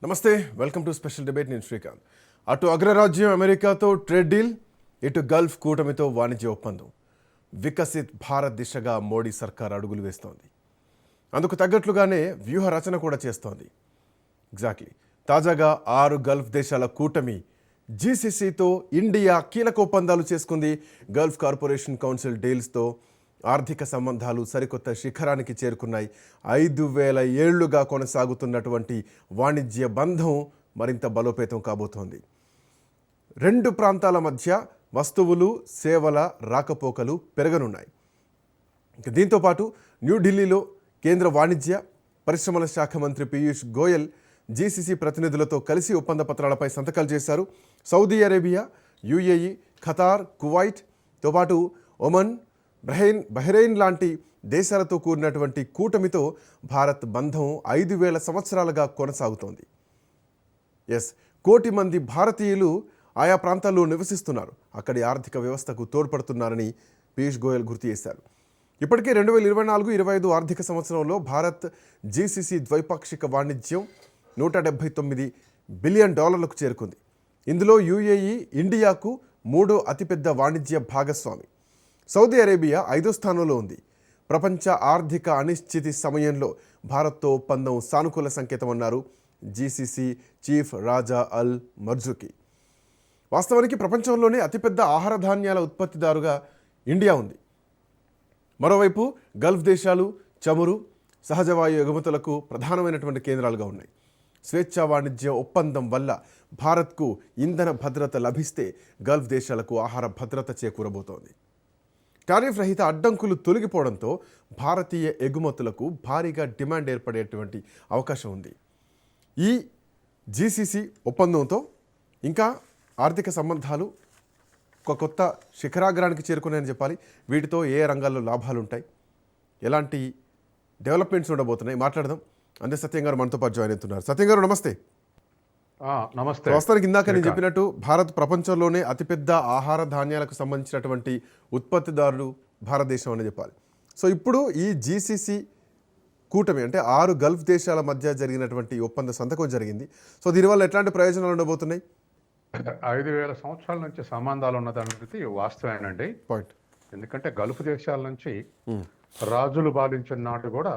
నమస్తే, welcome to special debate. నేను శ్రీకాంత్. అటు అగ్రరాజ్యం అమెరికాతో ట్రేడ్ డీల్, ఇటు గల్ఫ్ కూటమితో వాణిజ్య ఒప్పందం. వికసిత్ భారత్ దిశగా మోడీ సర్కార్ అడుగులు వేస్తోంది. అందుకు తగ్గట్లుగానే వ్యూహ రచన కూడా చేస్తోంది. ఎగ్జాక్ట్లీ. తాజాగా 6 గల్ఫ్ దేశాల కూటమి జీసీసీతో ఇండియా కీలక ఒప్పందాలు చేసుకుంది. గల్ఫ్ కార్పొరేషన్ కౌన్సిల్ డీల్స్తో ఆర్థిక సంబంధాలు సరికొత్త శిఖరానికి చేరుకున్నాయి. 5000 ఏళ్లుగా కొనసాగుతున్నటువంటి వాణిజ్య బంధం మరింత బలోపేతం కాబోతోంది. 2 ప్రాంతాల మధ్య వస్తువులు, సేవల రాకపోకలు పెరగనున్నాయి. దీంతోపాటు న్యూఢిల్లీలో కేంద్ర వాణిజ్య పరిశ్రమల శాఖ మంత్రి పీయూష్ గోయల్ జీసీసీ ప్రతినిధులతో కలిసి ఒప్పంద పత్రాలపై సంతకాలు చేశారు. సౌదీ అరేబియా, యుఏఈ, ఖతార్, కువైట్తో పాటు ఒమన్, బహ్రెయిన్ లాంటి దేశాలతో కూడినటువంటి కూటమితో భారత్ బంధం 5000 సంవత్సరాలుగా కొనసాగుతోంది. కోటి మంది భారతీయులు ఆయా ప్రాంతాల్లో నివసిస్తున్నారు. అక్కడి ఆర్థిక వ్యవస్థకు తోడ్పడుతున్నారని పీయూష్ గోయల్ గుర్తు చేశారు. ఇప్పటికే 2024-25 ఆర్థిక సంవత్సరంలో భారత్ జీసీసీ ద్వైపాక్షిక వాణిజ్యం $179 బిలియన్ చేరుకుంది. ఇందులో యుఏఈ ఇండియాకు 3వ అతిపెద్ద వాణిజ్య భాగస్వామి. సౌదీ అరేబియా 5వ స్థానంలో ఉంది. ప్రపంచ ఆర్థిక అనిశ్చితి సమయంలో భారత్తో ఒప్పందం సానుకూల సంకేతమన్నారు జీసీసీ చీఫ్ రాజా అల్ మర్జుకి. వాస్తవానికి ప్రపంచంలోనే అతిపెద్ద ఆహార ధాన్యాల ఉత్పత్తిదారుగా ఇండియా ఉంది. మరోవైపు గల్ఫ్ దేశాలు చమురు, సహజవాయు ఎగుమతులకు ప్రధానమైనటువంటి కేంద్రాలుగా ఉన్నాయి. స్వేచ్ఛా వాణిజ్య ఒప్పందం వల్ల భారత్కు ఇంధన భద్రత లభిస్తే గల్ఫ్ దేశాలకు ఆహార భద్రత చేకూరబోతోంది. టారిఫ్ రహిత అడ్డంకులు తొలగిపోవడంతో భారతీయ ఎగుమతులకు భారీగా డిమాండ్ ఏర్పడేటువంటి అవకాశం ఉంది. ఈ జీసీసీ ఒప్పందంతో ఇంకా ఆర్థిక సంబంధాలు ఒక కొత్త శిఖరాగ్రానికి చేరుకున్నాయని చెప్పాలి. వీటితో ఏ రంగాల్లో లాభాలు ఉంటాయి, ఎలాంటి డెవలప్మెంట్స్ ఉండబోతున్నాయి మాట్లాడదాం. అందే సత్యం గారు మనతో పాటు జాయిన్ అవుతున్నారు. సత్యం గారు నమస్తే. నమస్తే. ప్రస్తుతానికి ఇందాక నేను చెప్పినట్టు భారత్ ప్రపంచంలోనే అతిపెద్ద ఆహార ధాన్యాలకు సంబంధించినటువంటి ఉత్పత్తిదారులు భారతదేశం అని చెప్పాలి. సో ఇప్పుడు ఈ జీసీసీ కూటమి అంటే 6 గల్ఫ్ దేశాల మధ్య జరిగినటువంటి ఒప్పంద సంతకం జరిగింది. సో దీనివల్ల ఎట్లాంటి ప్రయోజనాలు ఉండబోతున్నాయి? 5000 సంవత్సరాల నుంచి సంబంధాలు ఉన్నదనేది వాస్తవేనండి. పాయింట్. ఎందుకంటే గల్ఫ్ దేశాల నుంచి రాజులు పాలించిన నాడు కూడా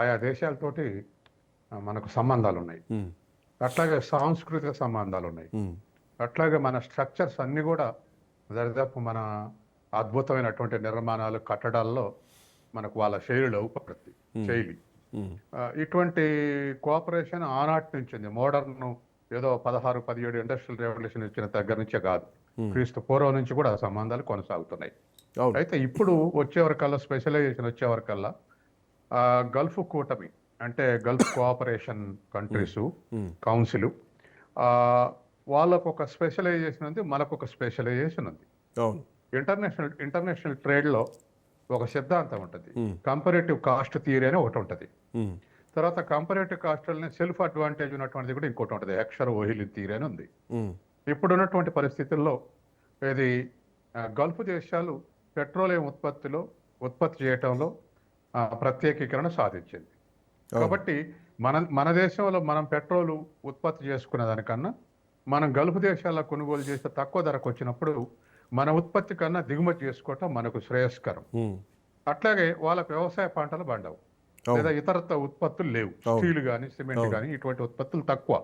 ఆయా దేశాలతోటి మనకు సంబంధాలు ఉన్నాయి. అట్లాగే సాంస్కృతిక సంబంధాలు ఉన్నాయి. అట్లాగే మన స్ట్రక్చర్స్ అన్ని కూడా దరిదాపు మన అద్భుతమైనటువంటి నిర్మాణాలు, కట్టడాల్లో మనకు వాళ్ళ శైలిలో ఉపకృతి శైలి. ఇటువంటి కోఆపరేషన్ ఆనాటి నుంచి ఉంది. మోడర్న్ ఏదో 16-17 ఇండస్ట్రియల్ రెవల్యూషన్ ఇచ్చిన దగ్గర నుంచే కాదు, క్రీస్తు పూర్వం నుంచి కూడా ఆ సంబంధాలు కొనసాగుతున్నాయి. అయితే ఇప్పుడు వచ్చేవరకల్లా స్పెషలైజేషన్ వచ్చేవరకల్లా గల్ఫ్ కూటమి అంటే గల్ఫ్ కోఆపరేషన్ కంట్రీస్ కౌన్సిల్ వాళ్ళకు ఒక స్పెషలైజేషన్ ఉంది, మనకు ఒక స్పెషలైజేషన్ ఉంది. ఇంటర్నేషనల్ ట్రేడ్లో ఒక సిద్ధాంతం ఉంటుంది, కంపారేటివ్ కాస్ట్ థియరీ అని ఒకటి ఉంటుంది. తర్వాత కంపారేటివ్ కాస్ట్ సెల్ఫ్ అడ్వాంటేజ్ ఉన్నటువంటిది కూడా ఇంకోటి ఉంటుంది, ఎక్షర్ ఓహిలి థియరీ అని ఉంది. ఇప్పుడున్నటువంటి పరిస్థితుల్లో ఇది గల్ఫ్ దేశాలు పెట్రోలియం ఉత్పత్తి చేయటంలో ప్రత్యేకీకరణ సాధించింది. కాబట్టి మన దేశంలో మనం పెట్రోల్ ఉత్పత్తి చేసుకునే దానికన్నా మనం గల్ఫ్ దేశాల్లో కొనుగోలు చేస్తే తక్కువ ధరకు వచ్చినప్పుడు మన ఉత్పత్తి కన్నా దిగుమతి చేసుకోవటం మనకు శ్రేయస్కరం. అట్లాగే వాళ్ళకు వ్యవసాయ పంటలు పండవు, లేదా ఇతరత్వ ఉత్పత్తులు లేవు, స్టీల్ కానీ సిమెంట్ కానీ ఇటువంటి ఉత్పత్తులు తక్కువ.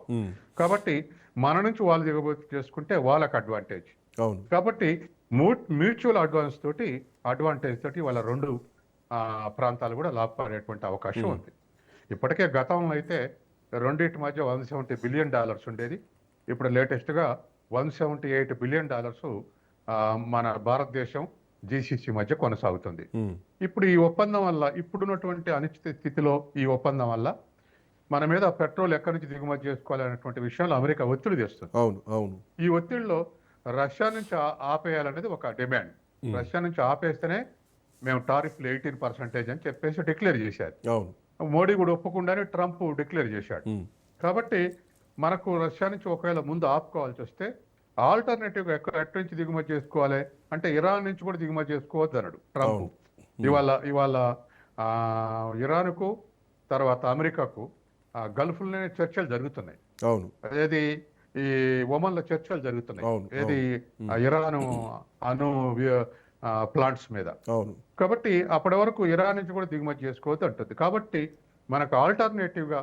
కాబట్టి మన నుంచి వాళ్ళు దిగుమతి చేసుకుంటే వాళ్ళకి అడ్వాంటేజ్. కాబట్టి మ్యూచువల్ అడ్వాంటేజ్ తోటి వాళ్ళ 2 ప్రాంతాలు కూడా లాభపడేటువంటి అవకాశం ఉంది. ఇప్పటికే గతంలో అయితే రెండింటి మధ్య $170 బిలియన్ ఉండేది. ఇప్పుడు లేటెస్ట్గా $178 బిలియన్ మన భారతదేశం జీసీసీ మధ్య కొనసాగుతుంది. ఇప్పుడు ఈ ఒప్పందం వల్ల, ఇప్పుడున్నటువంటి అనిశ్చిత స్థితిలో ఈ ఒప్పందం వల్ల మన మీద పెట్రోల్ ఎక్కడి నుంచి దిగుమతి చేసుకోవాలనేటువంటి విషయంలో అమెరికా ఒత్తిడి తెస్తుంది. ఈ ఒత్తిడిలో రష్యా నుంచి ఆపేయాలనేది ఒక డిమాండ్. రష్యా నుంచి ఆపేస్తేనే మేము టారిఫ్లు 18% అని చెప్పేసి డిక్లేర్ చేశారు. మోడీ కూడా ఒప్పుకుండానే ట్రంప్ డిక్లేర్ చేశాడు. కాబట్టి మనకు రష్యా నుంచి ఒకవేళ ముందు ఆపుకోవాల్సి వస్తే ఆల్టర్నేటివ్ ఎక్కడి నుంచి దిగుమతి చేసుకోవాలి అంటే ఇరాన్ నుంచి కూడా దిగుమతి చేసుకోవద్దు అన్నాడు ట్రంప్. ఇవాళ ఇరాన్కు తర్వాత అమెరికాకు గల్ఫ్లోనే చర్చలు జరుగుతున్నాయి. అవును. ఏది ఈ ఒమన్‌లో చర్చలు జరుగుతున్నాయి. అవును. ఏది అవును. ఇరాను అణు ప్లాంట్స్ మీద. అవును. కాబట్టి అప్పటి వరకు ఇరాన్ నుంచి కూడా దిగుమతి చేసుకోవద్దు అంటుంది. కాబట్టి మనకు ఆల్టర్‌నేటివ్‌గా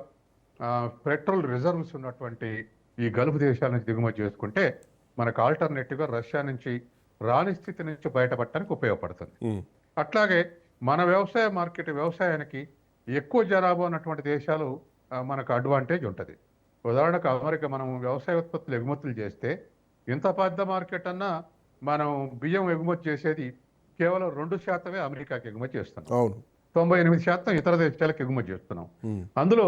పెట్రోల్ రిజర్వ్స్ ఉన్నటువంటి ఈ గల్ఫ్ దేశాల నుంచి దిగుమతి చేసుకుంటే మనకు ఆల్టర్‌నేటివ్‌గా రష్యా నుంచి రాని స్థితి నుంచి బయటపడటానికి ఉపయోగపడుతుంది. హ్మ్. అట్లాగే మన వ్యవసాయ మార్కెట్ వ్యవసాయానికి ఎక్కువ జనాభా ఉన్నటువంటి దేశాలు మనకు అడ్వాంటేజ్ ఉంటది. ఉదాహరణకు అమెరికా మనం వ్యవసాయ ఉత్పత్తులు ఎగుమతులు చేస్తే ఇంత పెద్ద మార్కెట్ అన్నా మనం బియ్యం ఎగుమతి చేసేది కేవలం 2% అమెరికాకి ఎగుమతి చేస్తున్నాం. అవును. 98% ఇతర దేశాలకు ఎగుమతి చేస్తున్నాం. హ్మ్. అందులో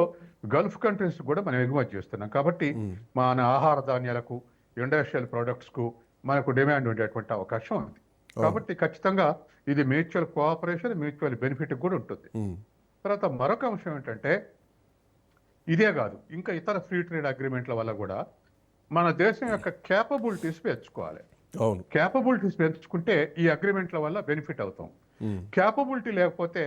గల్ఫ్ కంట్రీస్ కూడా మనం ఎగుమతి చేస్తున్నాం. కాబట్టి హ్మ్. మన ఆహార ధాన్యాలకు, ఇండస్ట్రియల్ ప్రొడక్ట్స్‌కు మనకు డిమాండ్ ఉండేటువంటి అవకాశం ఉంది. అవును. కాబట్టి ఖచ్చితంగా ఇది మ్యూచువల్ కోఆపరేషన్, మ్యూచువల్ బెనిఫిట్ కూడా ఉంటుంది. హ్మ్. తర్వాత మరొక అంశం ఏంటంటే ఇదే కాదు ఇంకా ఇతర ఫ్రీ ట్రేడ్ అగ్రిమెంట్ల వల్ల కూడా మన దేశం యొక్క క్యాపబిలిటీస్ పెంచుకోవాలి. అవును. క్యాపబిలిటీస్ పెంచుకుంటే ఈ అగ్రిమెంట్ల వల్ల బెనిఫిట్ అవుతాం. హ్మ్. క్యాపబిలిటీ లేకపోతే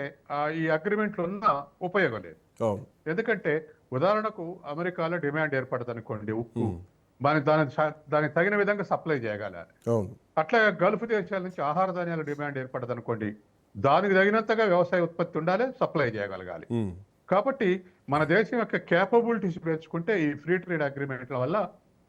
ఈ అగ్రిమెంట్లు ఉన్న ఉపయోగం లేదు. అవును. ఎందుకంటే ఉదాహరణకు అమెరికాలో డిమాండ్ ఏర్పడదు అనుకోండి ఉక్కు, హ్మ్. దానికి తగిన విధంగా సప్లై చేయగలగాలి. అవును. అట్లా గల్ఫ్ దేశాల నుంచి ఆహార ధాన్యాల డిమాండ్ ఏర్పడదు అనుకోండి, దానికి తగినంతగా వ్యవసాయ ఉత్పత్తి ఉండాలి, సప్లై చేయగలగాలి. హ్మ్. కాబట్టి మన దేశం యొక్క క్యాపబిలిటీస్ పెంచుకుంటే ఈ ఫ్రీ ట్రేడ్ అగ్రిమెంట్ల వల్ల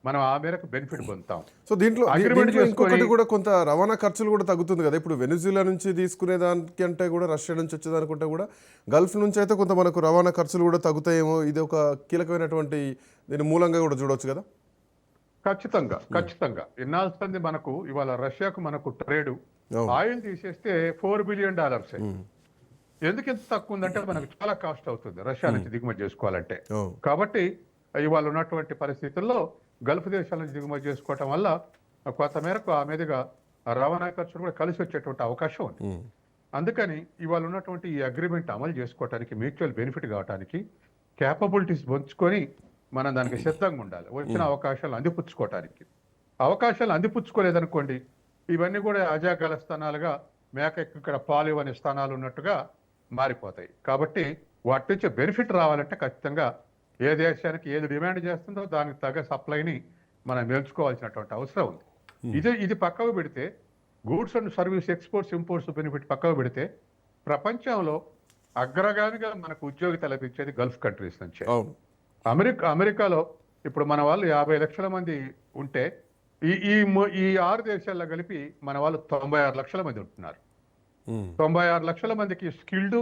మనం ఆ మేరకు బెనిఫిట్ పొందుతాం. సో అగ్రిమెంట్ దీంట్లో ఇంకొకటి చేసుకొని కూడా కొంత రవాణా ఖర్చులు కూడా తగ్గుతుంది కదా. ఇప్పుడు వెనిజులా నుంచి తీసుకునే దానికి అంటే కూడా రష్యా నుంచి వచ్చేదానికంటే కూడా గల్ఫ్ నుంచి అయితే కొంత మనకు రవాణా ఖర్చులు కూడా తగ్గుతాయేమో. ఇది ఒక కీలకమైనటువంటి దీని మూలంగా కూడా చూడవచ్చు కదా. ఖచ్చితంగా ఖచ్చితంగా ఇన్నాల్సింది మనకు ఇవాళ రష్యాకు మనకు ట్రేడ్ అవును. ఆయిల్ తీసేస్తే $4 బిలియన్. హ్మ్. ఎందుకు ఎంత తక్కువ ఉందంటే మనకు చాలా కాస్ట్ అవుతుంది రష్యా నుంచి దిగుమతి చేసుకోవాలంటే. అవును. కాబట్టి ఇవాళ ఉన్నటువంటి పరిస్థితుల్లో గల్ఫ్ దేశాల నుంచి దిగుమతి చేసుకోవటం వల్ల కొంత మేరకు ఆ మీదుగా రవాణా ఖర్చులు కూడా కలిసి వచ్చేటువంటి అవకాశం ఉంది. హ్మ్. అందుకని ఇవాళ ఉన్నటువంటి ఈ అగ్రిమెంట్ అమలు చేసుకోవడానికి మ్యూచువల్ బెనిఫిట్ కావడానికి క్యాపబిలిటీస్ పంచుకొని మనం దానికి సిద్ధంగా ఉండాలి వచ్చిన అవకాశాలు అందిపుచ్చుకోవటానికి. అవకాశాలు అందిపుచ్చుకోలేదనుకోండి ఇవన్నీ కూడా అజాగల స్థానాలుగా మేక ఇక్కడ పాలు ఇవ్వని స్థానాలు ఉన్నట్టుగా మారిపోతాయి. కాబట్టి వాటి నుంచి బెనిఫిట్ రావాలంటే ఖచ్చితంగా ఏ దేశానికి ఏది డిమాండ్ చేస్తుందో దానికి తగ్గ సప్లైని మనం మేల్చుకోవాల్సినటువంటి అవసరం ఉంది. ఇది పక్కకు పెడితే goods and service exports imports benefit పక్కకు పెడితే ప్రపంచంలో అగ్రగామిగా మనకు ఉద్యోగిత లభించేది గల్ఫ్ కంట్రీస్ నుంచే. అవును. అమెరికాలో ఇప్పుడు మన వాళ్ళు 50 లక్షల మంది ఉంటే ఈ 6 దేశాల్లో కలిపి మన వాళ్ళు 96 లక్షల మంది ఉంటున్నారు. హ్మ్. 96 లక్షల మందికి స్కిల్డ్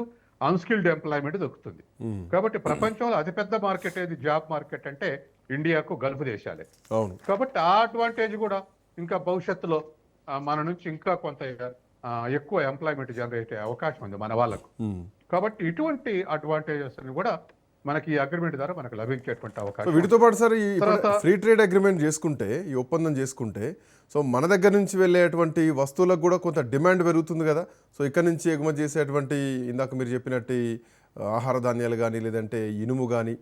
అన్స్కిల్డ్ ఎంప్లాయ్మెంట్ దొరుకుతుంది. హ్మ్. కాబట్టి ప్రపంచంలో అతిపెద్ద మార్కెట్ ఏది జాబ్ మార్కెట్ అంటే ఇండియాకు గల్ఫ్ దేశాలే. అవును. కాబట్టి ఆ అడ్వాంటేజ్ కూడా ఇంకా భవిష్యత్తులో మన నుంచి ఇంకా కొంత ఎక్కువ ఎంప్లాయ్మెంట్ జనరేట్ అయ్యే అవకాశం ఉంది మన వాళ్ళకు. హ్మ్. కాబట్టి ఇటువంటి అడ్వాంటేజెస్ కూడా మనకి ఈ అగ్రిమెంట్ ద్వారా మనకు లభించేటువంటి సో అవకాశం వీటితో పాటు సార్ ఈ తర్వాత ఫ్రీ ట్రేడ్ అగ్రిమెంట్ చేసుకుంటే, ఈ ఒప్పందం చేసుకుంటే, సో మన దగ్గర నుంచి వెళ్ళేటువంటి వస్తువులకు కూడా కొంత డిమాండ్ పెరుగుతుంది కదా. సో ఇక్కడ నుంచి ఎగుమతి చేసేటువంటి ఇందాక మీరు చెప్పినట్టు ఆహార ధాన్యాలు కానీ, లేదంటే ఇనుము కానీ,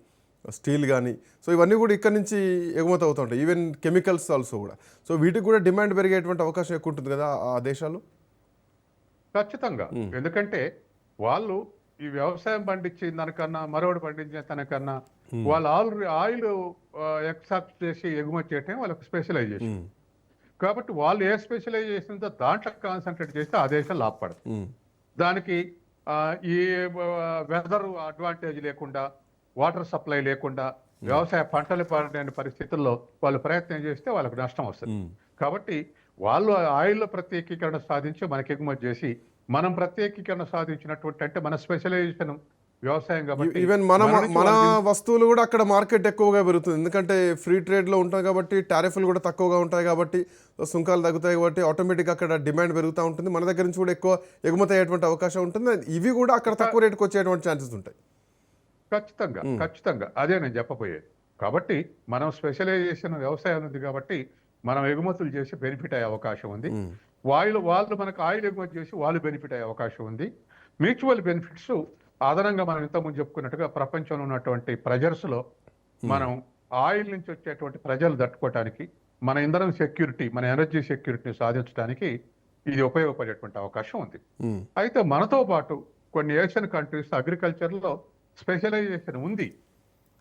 స్టీల్ కానీ, సో ఇవన్నీ కూడా ఇక్కడ నుంచి ఎగుమతి అవుతుంటాయి. ఈవెన్ కెమికల్స్ ఆల్సో కూడా. సో వీటికి కూడా డిమాండ్ పెరిగేటువంటి అవకాశం ఎక్కువ ఉంటుంది కదా ఆ దేశాలు. ఖచ్చితంగా. ఎందుకంటే వాళ్ళు ఈ వ్యవసాయం పండించిన దానికన్నా మరొకటి పండించిన దానికన్నా వాళ్ళు ఆయిల్ ఎక్స్ట్రాక్ట్ చేసి ఎగుమతి చేయటం వాళ్ళకి స్పెషలైజేషన్. కాబట్టి వాళ్ళు ఏ స్పెషలైజేషన్తో దాంట్లో కాన్సన్ట్రేట్ చేస్తే ఆ దేశం లాభపడుతుంది. దానికి ఈ వెదర్ అడ్వాంటేజ్ లేకుండా, వాటర్ సప్లై లేకుండా, వ్యవసాయ పంటలు పండని పరిస్థితుల్లో వాళ్ళు ప్రయత్నం చేస్తే వాళ్ళకు నష్టం వస్తుంది. కాబట్టి వాళ్ళు ఆయిల్లో ప్రత్యేకీకరణ సాధించి మనకి ఎగుమతి చేసి మనం ప్రత్యేకీకరణ సాధించినటువంటి అంటే మన స్పెషలైజేషన్ వ్యవసాయం కాబట్టి ఈవెన్ మన వస్తువులు కూడా అక్కడ మార్కెట్ ఎక్కువగా పెరుగుతుంది. ఎందుకంటే ఫ్రీ ట్రేడ్లో ఉంటాయి కాబట్టి టారిఫ్లు కూడా తక్కువగా ఉంటాయి కాబట్టి, సుంకాలు తగ్గుతాయి కాబట్టి ఆటోమేటిక్గా అక్కడ డిమాండ్ పెరుగుతూ ఉంటుంది. మన దగ్గర నుంచి కూడా ఎక్కువ ఎగుమతి అయ్యేటువంటి అవకాశం ఉంటుంది. ఇవి కూడా అక్కడ తక్కువ రేటుకి వచ్చేటువంటి ఛాన్సెస్ ఉంటాయి. ఖచ్చితంగా ఖచ్చితంగా అదే నేను చెప్పబోయేది. కాబట్టి మనం స్పెషలైజేషన్ వ్యవసాయం ఉంది కాబట్టి మనం ఎగుమతులు చేసి బెనిఫిట్ అయ్యే అవకాశం ఉంది. వాళ్ళు మనకు ఆయిల్ ఎగుమతి చేసి వాళ్ళు బెనిఫిట్ అయ్యే అవకాశం ఉంది. మ్యూచువల్ బెనిఫిట్స్ అదనంగా మనం ఇంతకుముందు చెప్పుకున్నట్టుగా ప్రపంచంలో ఉన్నటువంటి ప్రెజర్స్లో మనం ఆయిల్ నుంచి వచ్చేటువంటి ప్రజలు తట్టుకోవటానికి, మన ఇంధనం సెక్యూరిటీ, మన ఎనర్జీ సెక్యూరిటీని సాధించడానికి ఇది ఉపయోగపడేటువంటి అవకాశం ఉంది. అయితే మనతో పాటు కొన్ని ఏషియన్ కంట్రీస్ అగ్రికల్చర్లో స్పెషలైజేషన్ ఉంది.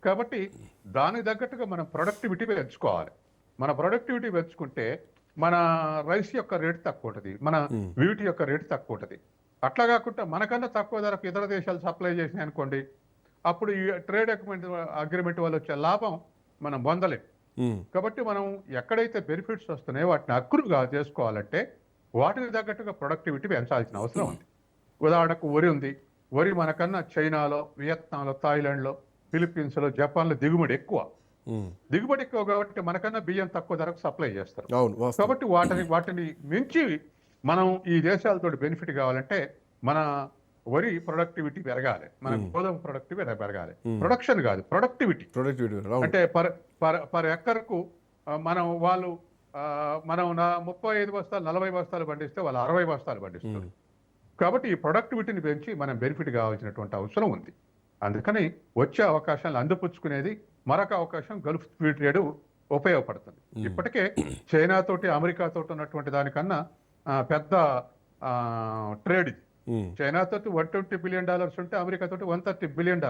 కాబట్టి దానికి తగ్గట్టుగా మనం ప్రొడక్టివిటీ పెంచుకోవాలి. మన ప్రొడక్టివిటీ పెంచుకుంటే మన రైస్ యొక్క రేటు తక్కువ ఉంటుంది, మన వీటి యొక్క రేటు తక్కువ ఉంటుంది. అట్లా కాకుండా మనకన్నా తక్కువ ధరకు ఇతర దేశాలు సప్లై చేసినాయి అనుకోండి, అప్పుడు ఈ ట్రేడ్ అగ్రిమెంట్ వల్ల వచ్చే లాభం మనం పొందలేం. కాబట్టి మనం ఎక్కడైతే బెనిఫిట్స్ వస్తున్నాయో వాటిని అక్కురుగా చేసుకోవాలంటే వాటికి తగ్గట్టుగా ప్రొడక్టివిటీ పెంచాల్సిన అవసరం ఉంది. ఉదాహరణకు వరి ఉంది. వరి మనకన్నా చైనాలో, వియత్నాంలో, థాయిలాండ్లో, ఫిలిప్పీన్స్లో, జపాన్లో దిగుబడి ఎక్కువ కాబట్టి మనకన్నా బియ్యం తక్కువ ధరకు సప్లై చేస్తారు. కాబట్టి వాటిని మించి మనం ఈ దేశాలతో బెనిఫిట్ కావాలంటే మన వరి ప్రొడక్టివిటీ పెరగాలి, మన గోధుమ ప్రొడక్టివిటీ పెరగాలి. ప్రొడక్షన్ కాదు, ప్రొడక్టివిటీ. అంటే పర్ ఎక్కర్కు మనం 35 బస్తాలు 40 బస్తాలు పండిస్తే వాళ్ళు 60 బస్తాలు పండిస్తారు. కాబట్టి ఈ ప్రొడక్టివిటీని పెంచి మనం బెనిఫిట్ కావాల్సినటువంటి అవసరం ఉంది. అందుకని వచ్చే అవకాశాలు అందిపుచ్చుకునేది మరొక అవకాశం గల్ఫ్ ఫ్రీ ట్రేడ్ ఉపయోగపడుతుంది. ఇప్పటికే చైనా తోటి, అమెరికా తోటి ఉన్నటువంటి దానికన్నా పెద్ద ట్రేడ్ ఇది. చైనా తోటి $120 బిలియన్ ఉంటే అమెరికా తోటి $130 బిలియన్.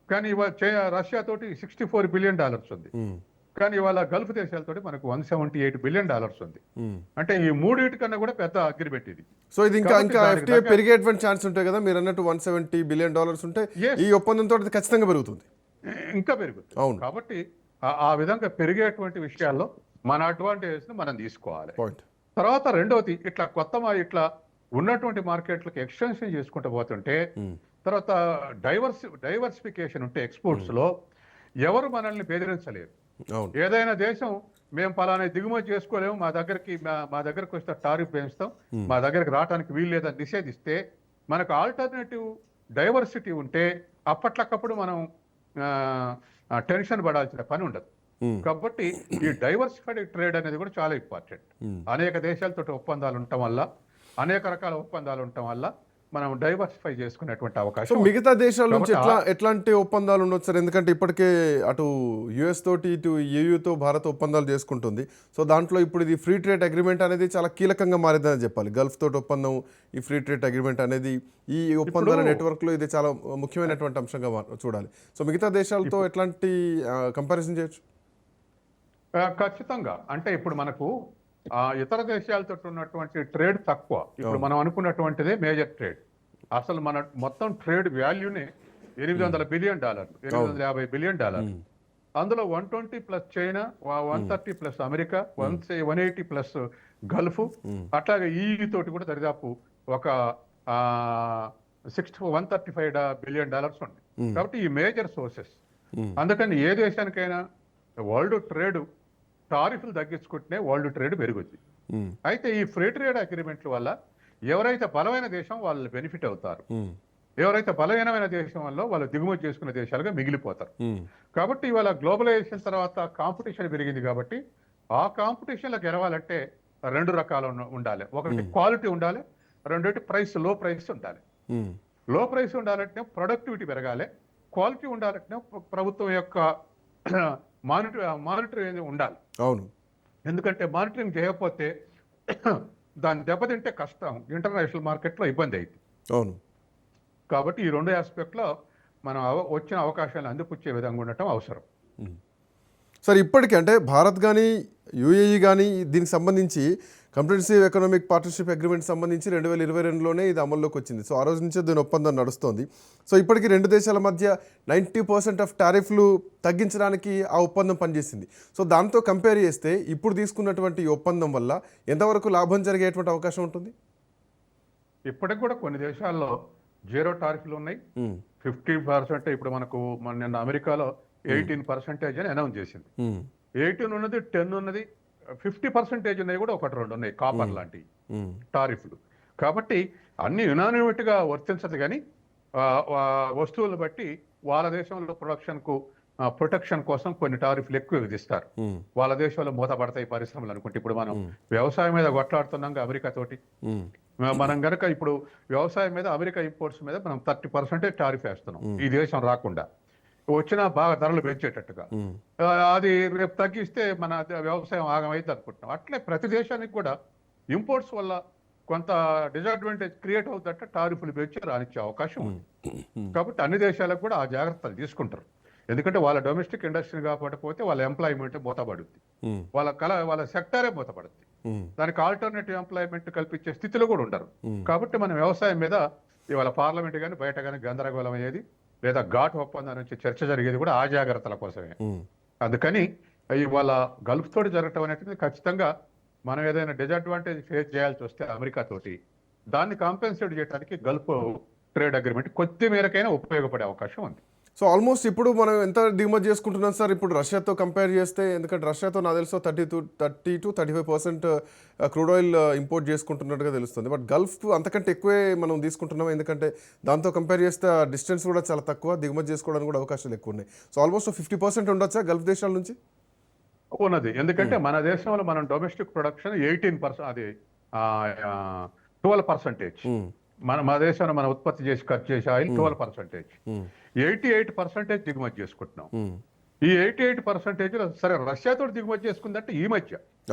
కానీ రష్యా తోటి $64 బిలియన్ ఉంది. కానీ ఇవాళ గల్ఫ్ దేశాలతో మనకు $178 బిలియన్ ఉంది. అంటే ఈ మూడింటి కన్నా కూడా పెద్ద అగ్రిమెంట్ ఇది. సో ఇది ఇంకా FTA పెరిగేటువంటి ఛాన్స్ ఉంటాయి కదా, మీరు అన్నట్టు $170 బిలియన్ ఉంటే ఈ ఒప్పందంతో ఖచ్చితంగా పెరుగుతుంది, ఇంకా పెరుగుతుంది. అవును. కాబట్టి ఆ విధంగా పెరిగేటువంటి విషయాల్లో మన అడ్వాంటేజెస్ ని మనం తీసుకోవాలి. తర్వాత రెండవది, ఇట్లా ఉన్నటువంటి మార్కెట్లకు ఎక్స్టెన్షన్ చేసుకుంటూ పోతుంటే, తర్వాత డైవర్సిఫికేషన్ ఉంటే ఎక్స్పోర్ట్స్ లో ఎవరు మనల్ని బెదిరించలేరు. ఏదైనా దేశం మేము పలానా దిగుమతి చేసుకోలేము, మా దగ్గరకు వస్తే టారిఫ్ పెంచుతాం, మా దగ్గరకు రావడానికి వీలు లేదని నిషేధిస్తే, మనకు ఆల్టర్నేటివ్ డైవర్సిటీ ఉంటే అప్పట్లకప్పుడు మనం టెన్షన్ పడాల్సిన పని ఉండదు. కాబట్టి ఈ డైవర్సిఫైడ్ ట్రేడ్ అనేది కూడా చాలా ఇంపార్టెంట్. అనేక దేశాలతో ఒప్పందాలు ఉండటం వల్ల, అనేక రకాల ఒప్పందాలు ఉండటం వల్ల మనం డైవర్సిఫై చేసుకునేటువంటి అవకాశం. మిగతా దేశాల నుంచి ఎట్లాంటి ఒప్పందాలు ఉండొచ్చు సార్? ఎందుకంటే ఇప్పటికే అటు యుఎస్ తోటి, ఇటు ఏయుతో భారత్ ఒప్పందాలు చేసుకుంటుంది. సో దాంట్లో ఇప్పుడు ఇది ఫ్రీ ట్రేడ్ అగ్రిమెంట్ అనేది చాలా కీలకంగా మారిందని చెప్పాలి. గల్ఫ్ తోటి ఒప్పందం, ఈ ఫ్రీ ట్రేడ్ అగ్రిమెంట్ అనేది ఈ ఒప్పందాల నెట్వర్క్లో ఇది చాలా ముఖ్యమైనటువంటి అంశంగా చూడాలి. సో మిగతా దేశాలతో ఎట్లాంటి కంపారిజన్ చేయొచ్చు? ఖచ్చితంగా. అంటే ఇప్పుడు మనకు ఇతర దేశాలతో ఉన్నటువంటి ట్రేడ్ తక్కువ. ఇప్పుడు మనం అనుకున్నటువంటిదే మేజర్ ట్రేడ్. అసలు మన మొత్తం ట్రేడ్ వాల్యూనే $800 బిలియన్, $850 బిలియన్. అందులో 120 plus China, 130 plus America, 180 plus Gulf, అట్లాగే EU తోటి కూడా దరిదాపు ఒక $135 బిలియన్ ఉంది. కాబట్టి ఈ మేజర్ సోర్సెస్. అందుకని ఏ దేశానికైనా వరల్డ్ ట్రేడ్ టారిఫ్లు తగ్గించుకుంటేనే వరల్డ్ ట్రేడ్ పెరుగుద్ది. అయితే ఈ ఫ్రీ ట్రేడ్ అగ్రిమెంట్ల వల్ల ఎవరైతే బలమైన దేశం వాళ్ళు బెనిఫిట్ అవుతారు, ఎవరైతే బలహీనమైన దేశం వల్ల వాళ్ళు దిగుమతి చేసుకునే దేశాలుగా మిగిలిపోతారు. కాబట్టి ఇవాళ గ్లోబలైజేషన్ తర్వాత కాంపిటీషన్ పెరిగింది. కాబట్టి ఆ కాంపిటీషన్లో గెలవాలంటే రెండు రకాలు ఉండాలి. ఒకటి క్వాలిటీ ఉండాలి, రెండోటి లో ప్రైస్ ఉండాలి. లో ప్రైస్ ఉండాలంటే ప్రొడక్టివిటీ పెరగాలి, క్వాలిటీ ఉండాలంటే ప్రభుత్వం యొక్క మానిటరింగ్ ఉండాలి. అవును. ఎందుకంటే మానిటరింగ్ చేయకపోతే దాన్ని దెబ్బతింటే కష్టం, ఇంటర్నేషనల్ మార్కెట్లో ఇబ్బంది అయింది. అవును. కాబట్టి ఈ రెండు ఆస్పెక్ట్లో మనం వచ్చిన అవకాశాలను అందిపుచ్చే విధంగా ఉండటం అవసరం. సార్ ఇప్పటికీ అంటే భారత్ కానీ యూఏఈ కానీ దీనికి సంబంధించి కంప్రహెన్సివ్ ఎకనామిక్ పార్ట్నర్షిప్ అగ్రిమెంట్ సంబంధించి 2022లోనే ఇది అమల్లోకి వచ్చింది. సో ఆ రోజు నుంచే దీని ఒప్పందం నడుస్తోంది. సో ఇప్పటికీ రెండు దేశాల మధ్య 90% ఆఫ్ టారిఫ్లు తగ్గించడానికి ఆ ఒప్పందం పనిచేసింది. సో దాంతో కంపేర్ చేస్తే ఇప్పుడు తీసుకున్నటువంటి ఈ ఒప్పందం వల్ల ఎంతవరకు లాభం జరిగేటువంటి అవకాశం ఉంటుంది? ఇప్పటికి కూడా కొన్ని దేశాల్లో జీరో టారిఫ్లు ఉన్నాయి. 50% ఇప్పుడు మనకు నిన్న అమెరికాలో 18% అని అనౌన్స్ చేసింది. 18 ఉన్నది, 10 ఉన్నది, 50% ఉన్నాయి కూడా, 1-2 ఉన్నాయి కాపర్ లాంటి టారిఫ్లు. కాబట్టి అన్ని యునానిమేట్గా వర్తించదు. కానీ వస్తువులు బట్టి వాళ్ళ దేశంలో ప్రొటెక్షన్ కోసం కొన్ని టారిఫ్లు ఎక్కువ విధిస్తారు. వాళ్ళ దేశంలో మూతపడతాయి పరిశ్రమలు అనుకుంటే. ఇప్పుడు మనం వ్యవసాయం మీద కొట్లాడుతున్నాం అమెరికా తోటి. మనం గనక ఇప్పుడు వ్యవసాయం మీద, అమెరికా ఇంపోర్ట్స్ మీద మనం 30% టారిఫ్ వేస్తున్నాం ఈ దేశం రాకుండా, వచ్చినా బాగా ధరలు పెంచేటట్టుగా. అది రేపు తగ్గిస్తే మన వ్యవసాయం ఆగమైంది అనుకుంటున్నాం. అట్లే ప్రతి దేశానికి కూడా ఇంపోర్ట్స్ వల్ల కొంత డిసడ్వాంటేజ్ క్రియేట్ అవుతుందంటే టారిఫ్లు పెంచి రానిచ్చే అవకాశం ఉంది. కాబట్టి అన్ని దేశాలకు కూడా ఆ జాగ్రత్తలు తీసుకుంటారు. ఎందుకంటే వాళ్ళ డొమెస్టిక్ ఇండస్ట్రీ కాకపోతే వాళ్ళ ఎంప్లాయ్మెంట్ మూతపడుద్ది, వాళ్ళ సెక్టారే మూతపడుద్ది. దానికి ఆల్టర్నేటివ్ ఎంప్లాయ్మెంట్ కల్పించే స్థితిలో కూడా ఉండరు. కాబట్టి మన వ్యవసాయం మీద ఇవాళ పార్లమెంట్ కానీ బయట కానీ గందరగోళం అయ్యేది, లేదా ఘాట్ ఒప్పందం నుంచి చర్చ జరిగేది కూడా ఆ జాగ్రత్తల కోసమే. అందుకని ఇవాళ గల్ఫ్ తోటి జరగటం అనేది ఖచ్చితంగా మనం ఏదైనా డిసడ్వాంటేజ్ ఫేస్ చేయాల్సి వస్తే అమెరికా తోటి దాన్ని కాంపెన్సేట్ చేయడానికి గల్ఫ్ ట్రేడ్ అగ్రిమెంట్ కొద్ది మేరకైనా ఉపయోగపడే అవకాశం ఉంది. సో ఆల్మోస్ట్ ఇప్పుడు మనం ఎంత దిగుమతి చేసుకుంటున్నాం సార్ ఇప్పుడు రష్యాతో కంపేర్ చేస్తే? ఎందుకంటే రష్యాతో నాకు తెలుసు 30 to 35% క్రూడ్ ఆయిల్ ఇంపోర్ట్ చేసుకుంటున్నట్టుగా తెలుస్తుంది. బట్ గల్ఫ్ అంతకంటే ఎక్కువే మనం తీసుకుంటున్నాం, ఎందుకంటే దాంతో కంపేర్ చేస్తే డిస్టెన్స్ కూడా చాలా తక్కువ, దిగుమతి చేసుకోవడానికి కూడా అవకాశాలు ఎక్కువ ఉన్నాయి. సో ఆల్మోస్ట్ 50% ఉండొచ్చా గల్ఫ్ దేశాల నుంచి? ఉన్నది. ఎందుకంటే మన దేశంలో మనం డొమెస్టిక్ ప్రొడక్షన్ 18%, అది 12%. మన దేశంలో మనం ఉత్పత్తి చేసి ఖర్చు చేసే ఆయిల్ 12%. 88% దిగుమతి చేసుకుంటున్నాం. ఈ 88% సరే రష్యాతో దిగుమతి చేసుకుందంటే ఈ మధ్య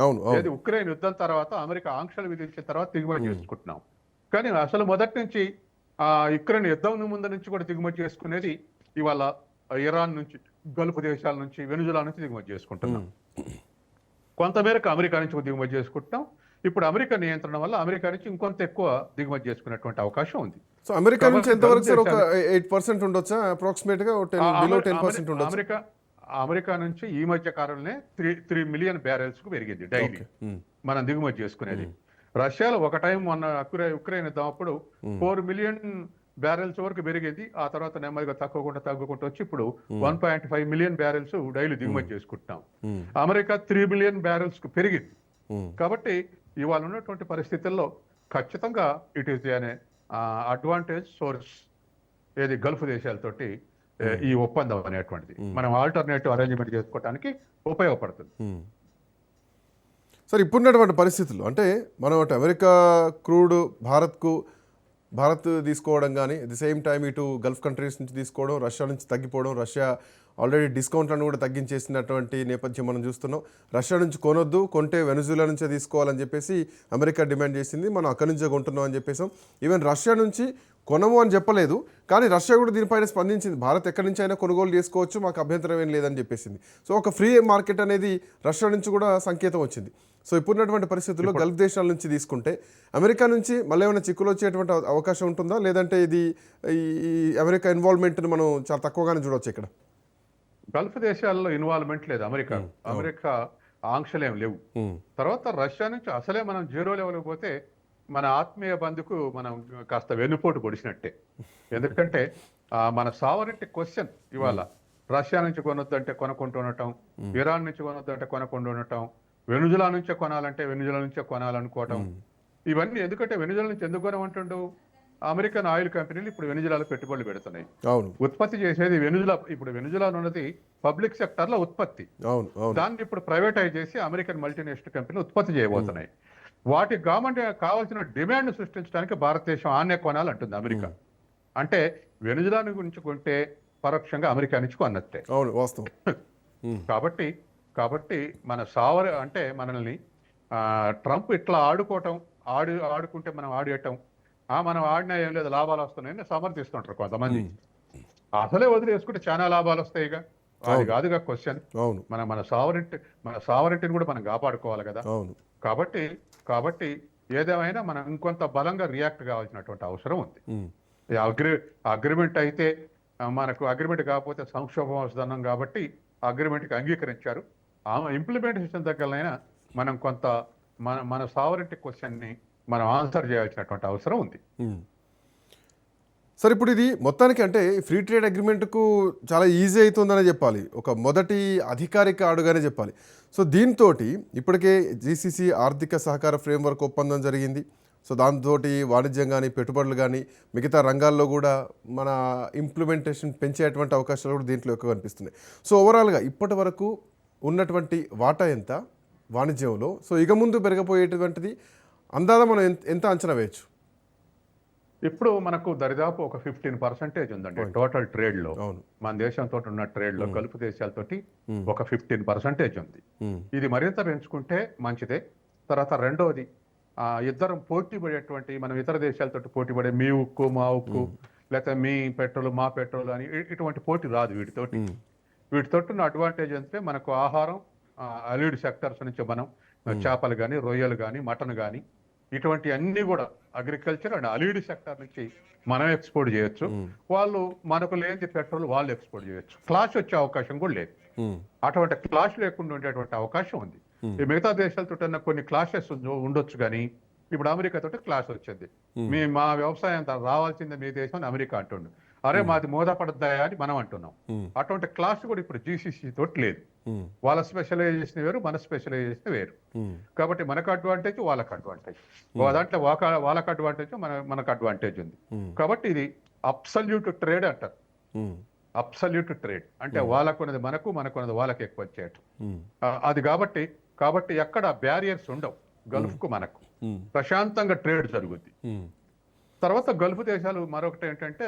ఏది ఉక్రెయిన్ యుద్ధం తర్వాత అమెరికా ఆంక్షలు విధించిన తర్వాత దిగుమతి చేసుకుంటున్నాం. కానీ అసలు మొదటి నుంచి యుక్రెయిన్ యుద్ధం ముందు నుంచి కూడా దిగుమతి చేసుకునేది ఇవాళ ఇరాన్ నుంచి, గల్ఫ్ దేశాల నుంచి, వెనుజులా నుంచి దిగుమతి చేసుకుంటున్నాం. కొంతమేరకు అమెరికా నుంచి దిగుమతి చేసుకుంటున్నాం. ఇప్పుడు అమెరికా నియంత్రణ వల్ల అమెరికా నుంచి ఇంకొంత ఎక్కువ దిగుమతి చేసుకునేటువంటి అవకాశం ఉంది. సో అమెరికా నుంచి ఎంతవరకు సార్? ఒక 8% ఉండొచ్చా అప్రాక్సిమేట్ గా? 10% ఉండొచ్చా? అమెరికా నుంచి ఈ మధ్య కాలంలోనే 3 మిలియన్ బ్యారెల్స్ కు పెరిగింది డైలీ మనం దిగుమతి చేసుకునేది. రష్యాలో ఒక టైం మొన్న ఉక్రెయిన్ యుద్ధం అప్పుడు 4 మిలియన్ బ్యారెల్స్ వరకు పెరిగింది. ఆ తర్వాత నెమ్మదిగా తగ్గుకుంటూ వచ్చి ఇప్పుడు 1.5 మిలియన్ బ్యారెల్స్ డైలీ దిగుమతి చేసుకుంటున్నాం. అమెరికా 3 మిలియన్ బ్యారెల్స్ కు పెరిగింది. కాబట్టి ఇవాళ ఉన్నటువంటి పరిస్థితుల్లో ఖచ్చితంగా ఇట్ ఈస్ అనే అడ్వాంటేజ్ సోర్స్ ఏది గల్ఫ్ దేశాలతోటి ఈ ఒప్పందం అనేటువంటిది మనం ఆల్టర్నేటివ్ అరేంజ్మెంట్ చేసుకోవడానికి ఉపయోగపడుతుంది. సార్ ఇప్పుడున్నటువంటి పరిస్థితుల్లో అంటే మనం అటు అమెరికా క్రూడ్ భారత్ తీసుకోవడం కానీ, అట్ ది సేమ్ టైం ఇటు గల్ఫ్ కంట్రీస్ నుంచి తీసుకోవడం, రష్యా నుంచి తగ్గిపోవడం, రష్యా ఆల్రెడీ డిస్కౌంట్లను కూడా తగ్గించేసినటువంటి నేపథ్యం మనం చూస్తున్నాం. రష్యా నుంచి కొనొద్దు, కొంటే వెనుజులా నుంచే తీసుకోవాలని చెప్పేసి అమెరికా డిమాండ్ చేసింది, మనం అక్కడి నుంచే కొంటున్నాం అని చెప్పేసాం. ఈవెన్ రష్యా నుంచి కొనము అని చెప్పలేదు, కానీ రష్యా కూడా దీనిపైన స్పందించింది. భారత్ ఎక్కడి నుంచి అయినా కొనుగోలు చేసుకోవచ్చు, మాకు అభ్యంతరం ఏం లేదని చెప్పేసింది. సో ఒక ఫ్రీ మార్కెట్ అనేది రష్యా నుంచి కూడా సంకేతం వచ్చింది. సో ఇప్పుడున్నటువంటి పరిస్థితుల్లో గల్ఫ్ దేశాల నుంచి తీసుకుంటే అమెరికా నుంచి మళ్ళీ ఏమైనా చిక్కులు వచ్చేటువంటి అవకాశం ఉంటుందా, లేదంటే ఇది ఈ అమెరికా ఇన్వాల్వ్మెంట్ని మనం చాలా తక్కువగానే చూడవచ్చు ఇక్కడ? గల్ఫ్ దేశాల్లో ఇన్వాల్వ్మెంట్ లేదు అమెరికా ఆంక్షలు ఏం లేవు. తర్వాత రష్యా నుంచి అసలే మనం 0 లెవెల్కి పోతే మన ఆత్మీయ బంధుకు మనం కాస్త వెన్నుపోటు పొడిచినట్టే. ఎందుకంటే మన సావరెంటీ క్వశ్చన్ ఇవాళ రష్యా నుంచి కొనొద్దంటే కొనుక్కుంటూ ఉండటం, ఇరాన్ నుంచి కొనొద్దంటే కొనకుండా ఉండటం, వెనుజులా నుంచే కొనాలంటే వెనుజులా నుంచే కొనాలనుకోవటం, ఇవన్నీ. ఎందుకంటే వెనుజులా నుంచి ఎందుకు కొనమంటుండు? అమెరికన్ ఆయిల్ కంపెనీలు ఇప్పుడు వెనుజులాలో పెట్టుబడులు పెడుతున్నాయి. ఉత్పత్తి చేసేది వెనుజులా. ఇప్పుడు వెనుజులా ఉన్నది పబ్లిక్ సెక్టర్ లో ఉత్పత్తి, దాన్ని ఇప్పుడు ప్రైవేటైజ్ చేసి అమెరికన్ మల్టీనేషనల్ కంపెనీలు ఉత్పత్తి చేయబోతున్నాయి. వాటి గవర్నమెంట్ కావాల్సిన డిమాండ్ సృష్టించడానికి భారతదేశం ఆన్నే కొనాలంటుంది అమెరికా. అంటే వెనుజులా నుంచి కొంటే పరోక్షంగా అమెరికా నుంచి కొన్నట్టే. కాబట్టి మన అంటే మనల్ని ట్రంప్ ఇట్లా ఆడుకుంటే మనం ఆడేయటం, మనం ఆడినా ఏం లేదు లాభాలు వస్తున్నాయని సమర్థిస్తుంటారు కొంతమంది. అసలే వదిలేసుకుంటే చాలా లాభాలు వస్తాయిగా, అది కాదుగా క్వశ్చన్. మన సావరెంటీని కూడా మనం కాపాడుకోవాలి కదా. కాబట్టి ఏదేమైనా మనం ఇంకొంత బలంగా రియాక్ట్ కావాల్సినటువంటి అవసరం ఉంది. అగ్రిమెంట్ అయితే మనకు అగ్రిమెంట్ కాకపోతే సంక్షోభం వస్తున్నాం కాబట్టి అగ్రిమెంట్కి అంగీకరించారు. ఇంప్లిమెంటేషన్ దగ్గరనైనా మనం కొంత మన సావరెంటీ క్వశ్చన్ని మనం ఆన్సర్ చేయాల్సినటువంటి అవసరం ఉంది. సార్ ఇప్పుడు ఇది మొత్తానికి అంటే ఫ్రీ ట్రేడ్ అగ్రిమెంట్కు చాలా ఈజీ అవుతుందనే చెప్పాలి, ఒక మొదటి అధికారిక అడుగానే చెప్పాలి. సో దీంతో ఇప్పటికే జీసీసీ ఆర్థిక సహకార ఫ్రేమ్వర్క్ ఒప్పందం జరిగింది. సో దాంతో వాణిజ్యం కానీ, పెట్టుబడులు కానీ, మిగతా రంగాల్లో కూడా మన ఇంప్లిమెంటేషన్ పెంచేటువంటి అవకాశాలు కూడా దీంట్లో ఎక్కువ కనిపిస్తున్నాయి. సో ఓవరాల్గా ఇప్పటి వరకు ఉన్నటువంటి వాటా ఎంత వాణిజ్యంలో, సో ఇక ముందు పెరగబోయేటువంటిది అందాదా మనం ఎంత అంచనా వేయచ్చు? ఇప్పుడు మనకు దరిదాపు ఒక 15% ఉందండి టోటల్ ట్రేడ్ లో. మన దేశంతో ఉన్న ట్రేడ్ లో గల్ఫ్ దేశాలతోటి ఒక 15% ఉంది. ఇది మరింత పెంచుకుంటే మంచిదే. తర్వాత రెండోది, ఇద్దరం పోటీ పడేటువంటి, మనం ఇతర దేశాలతో పోటీ పడే మీ ఉక్కు మా ఉక్కు, లేకపోతే మీ పెట్రోల్ మా పెట్రోల్ అని ఇటువంటి పోటీ రాదు వీటితోటి. వీటితో ఉన్న అడ్వాంటేజ్ అంటే మనకు ఆహారం అలీడ్ సెక్టర్స్ నుంచి మనం చేపలు కానీ రొయ్యలు కానీ మటన్ కానీ ఇటువంటి అన్ని కూడా అగ్రికల్చర్ అండ్ అలీడ్ సెక్టర్ నుంచి మనం ఎక్స్పోర్ట్ చేయొచ్చు. వాళ్ళు మనకు లేని పెట్రోల్ వాళ్ళు ఎక్స్పోర్ట్ చేయొచ్చు. క్లాష్ వచ్చే అవకాశం కూడా లేదు. అటువంటి క్లాష్ లేకుండా ఉండేటువంటి అవకాశం ఉంది. ఈ మిగతా దేశాలతో ఉన్న కొన్ని క్లాషెస్ ఉండొచ్చు, కానీ ఇప్పుడు అమెరికా తోటి క్లాష్ వచ్చింది. మా వ్యవసాయం రావాల్సిందే మీ దేశం అని అమెరికా అంటుండు. అరే మాది మోదపడద్దాయా అని మనం అంటున్నాం. అటువంటి క్లాస్ కూడా ఇప్పుడు జీసీసీ తోటి లేదు. వాళ్ళ స్పెషలైజేషన్ వేరు, మన స్పెషలైజేషన్ వేరు. కాబట్టి మనకు అడ్వాంటేజ్, వాళ్ళకు అడ్వాంటేజ్. దాంట్లో వాళ్ళకు అడ్వాంటేజ్, మనకు అడ్వాంటేజ్ ఉంది. కాబట్టి ఇది అబ్సల్యూట్ ట్రేడ్ అంటారు. అబ్సల్యూట్ ట్రేడ్ అంటే వాళ్ళకున్నది మనకు, మనకున్నది వాళ్ళకి ఎక్కువ వచ్చేయటం. అది కాబట్టి ఎక్కడ బ్యారియర్స్ ఉండవు. గల్ఫ్ కు మనకు ప్రశాంతంగా ట్రేడ్ జరుగుద్ది. తర్వాత గల్ఫ్ దేశాలు మరొకటి ఏంటంటే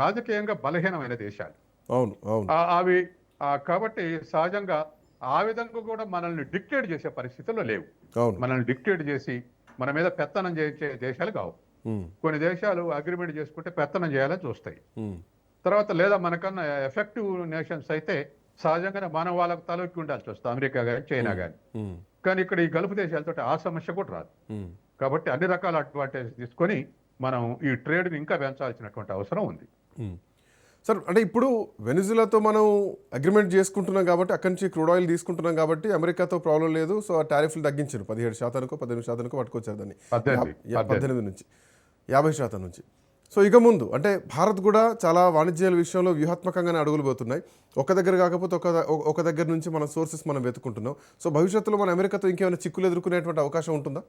రాజకీయంగా బలహీనమైన దేశాలు. అవును అవును. అవి కాబట్టి సహజంగా ఆ విధంగా కూడా మనల్ని డిక్టేట్ చేసే పరిస్థితుల్లో లేవు. మనల్ని డిక్టేట్ చేసి మన మీద పెత్తనం చేసే దేశాలు కావు. కొన్ని దేశాలు అగ్రిమెంట్ చేసుకుంటే పెత్తనం చేయాలని చూస్తాయి. తర్వాత లేదా మనకన్నా ఎఫెక్టివ్ నేషన్స్ అయితే సహజంగానే మనం వాళ్ళకు తలొక్కి ఉండాల్సి వస్తుంది, అమెరికా కానీ చైనా కానీ. కానీ ఇక్కడ ఈ గల్ఫ్ దేశాలతో ఆ సమస్య కూడా రాదు. కాబట్టి అన్ని రకాల అడ్వాంటేజ్ తీసుకొని మనం ఈ ట్రేడ్ని ఇంకా పెంచాల్సినటువంటి అవసరం ఉంది. సార్, అంటే ఇప్పుడు వెనిజులాతో మనం అగ్రిమెంట్ చేసుకుంటున్నాం కాబట్టి, అక్కడి నుంచి క్రూడ్ ఆయిల్ తీసుకుంటున్నాం కాబట్టి అమెరికాతో ప్రాబ్లం లేదు. సో ఆ టారిఫ్లు తగ్గించారు 17%, 18% పట్టుకొచ్చారు దాన్ని 18 నుంచి 50% నుంచి. సో ఇక ముందు అంటే భారత్ కూడా చాలా వాణిజ్యాల విషయంలో వ్యూహాత్మకంగానే అడుగులు పోతున్నాయి. ఒక దగ్గర కాకపోతే ఒక దగ్గర నుంచి మన సోర్సెస్ మనం వెతుకుంటున్నాం. సో భవిష్యత్తులో మన అమెరికాతో ఇంకేమైనా చిక్కులు ఎదుర్కొనేటువంటి అవకాశం ఉంటుందా?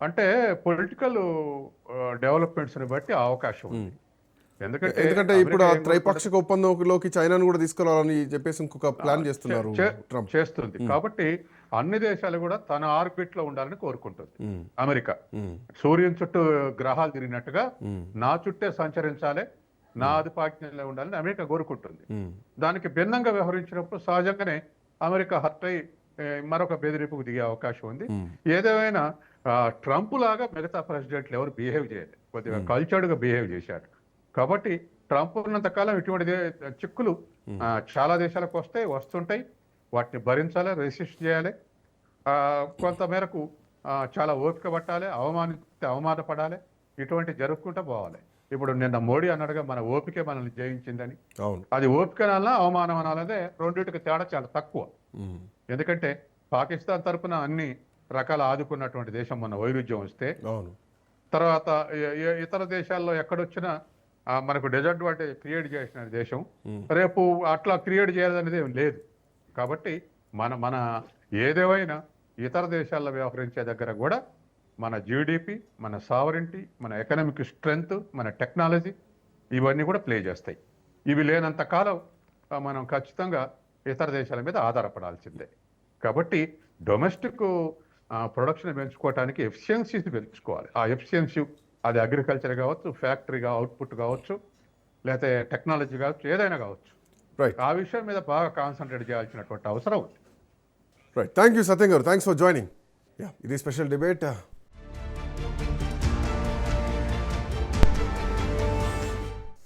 అంటే పొలిటికల్ డెవలప్మెంట్స్ ని బట్టి అవకాశం ఉంది. ఎందుకంటే ఇప్పుడు ఆ త్రైపాక్షిక ఒప్పందంలోకి చైనాను కూడా తీసుకురావాలని చెప్పేసి ఇంకొక ప్లాన్ చేస్తున్నారు ట్రంప్. చేస్తుంది. కాబట్టి అన్ని దేశాలు కూడా తన ఆర్బిట్ లో ఉండాలని కోరుకుంటుంది. అమెరికా సూర్యుని చుట్టూ గ్రహాలు తిరిగినట్టుగా నా చుట్టే సంచరించాలి, నా ఆధిపత్యంలో ఉండాలని అమెరికా కోరుకుంటుంది. దానికి భిన్నంగా వ్యవహరించినప్పుడు సహజంగానే అమెరికా హర్ట్ అయి మరొక బెదిరింపుకు దిగే అవకాశం ఉంది. ఏదేమైనా ట్రంప్ లాగా మిగతా ప్రెసిడెంట్లు ఎవరు బిహేవ్ చేయలేదు, కొద్దిగా కల్చర్డ్ గా బిహేవ్ చేశారు. కాబట్టి ట్రంప్ ఉన్నంత కాలం ఇటువంటి చిక్కులు చాలా దేశాలకు వస్తుంటాయి. వాటిని భరించాలి, రెసిస్ట్ చేయాలి. కొంత మేరకు చాలా ఓపిక పట్టాలి, అవమానపడాలి. ఇటువంటి జరుపుకుంటూ పోవాలి. ఇప్పుడు నిన్న మోడీ అన్నాడుగా మన ఓపికే మనల్ని జయించిందని. అది ఓపిక అనాలన్నా అవమానం అనాలనే రెండింటికి తేడా చాలా తక్కువ. ఎందుకంటే పాకిస్తాన్ తరఫున అన్ని రకాల ఆదుకున్నటువంటి దేశం మన వైరుధ్యం వస్తే, తర్వాత ఇతర దేశాల్లో ఎక్కడొచ్చినా మనకు డిసడ్వాంటేజ్ క్రియేట్ చేసిన దేశం రేపు అట్లా క్రియేట్ చేయాలనేది ఏం లేదు. కాబట్టి మన ఏదేమైనా ఇతర దేశాల్లో వ్యవహరించే దగ్గర కూడా మన జీడిపి, మన సావరెంటీ, మన ఎకనామిక్ స్ట్రెంగ్త్, మన టెక్నాలజీ ఇవన్నీ కూడా ప్లే చేస్తాయి. ఇవి లేనంత కాలం మనం ఖచ్చితంగా ఇతర దేశాల మీద ఆధారపడాల్సిందే. కాబట్టి డొమెస్టిక్ ప్రొడక్షన్ పెంచుకోవడానికి ఎఫిషియన్సీస్ పెంచుకోవాలి. ఆ ఎఫిషియన్సీ అది అగ్రికల్చర్ కావచ్చు, ఫ్యాక్టరీగా అవుట్పుట్ కావచ్చు, లేకపోతే టెక్నాలజీ కావచ్చు, ఏదైనా కావచ్చు. ఆ విషయం మీద బాగా కాన్సన్ట్రేట్ చేయాల్సినటువంటి అవసరం ఉంది. రైట్. థ్యాంక్ యూ సత్యం గారు. Thanks for joining. ఇది స్పెషల్ డిబేట్.